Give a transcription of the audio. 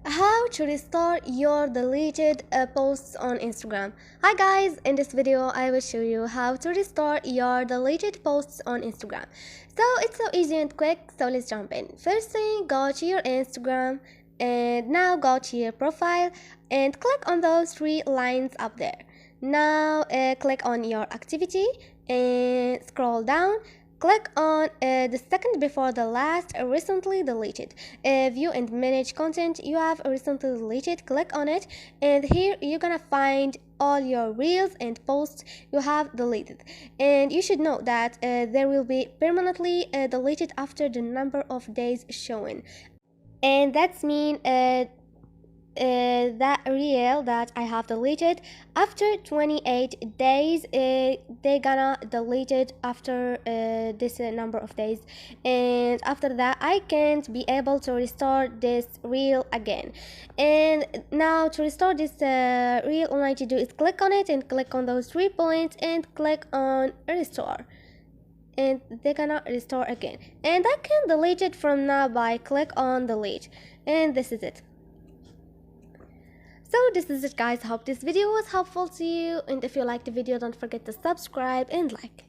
How to restore your deleted posts on Instagram. Hi guys, in this video I will show you how to restore your deleted posts on Instagram. So it's so easy and quick, so let's jump in. First thing, go to your Instagram and now go to your profile and click on those three lines up there. Now click on your activity and scroll down. Click on the second before the last, recently deleted. View and manage content you have recently deleted. Click on it, and here you're gonna find all your reels and posts you have deleted. And you should know that they will be permanently deleted after the number of days shown. And that's mean that reel that I have deleted after 28 days, they gonna delete it after this number of days, and after that I can't be able to restore this reel again. And now to restore this reel, all I need to do is click on it and click on those 3 points and click on restore, and they're gonna restore again. And I can delete it from now by click on delete, and this is it. So this is it guys, hope this video was helpful to you, and if you liked the video don't forget to subscribe and like.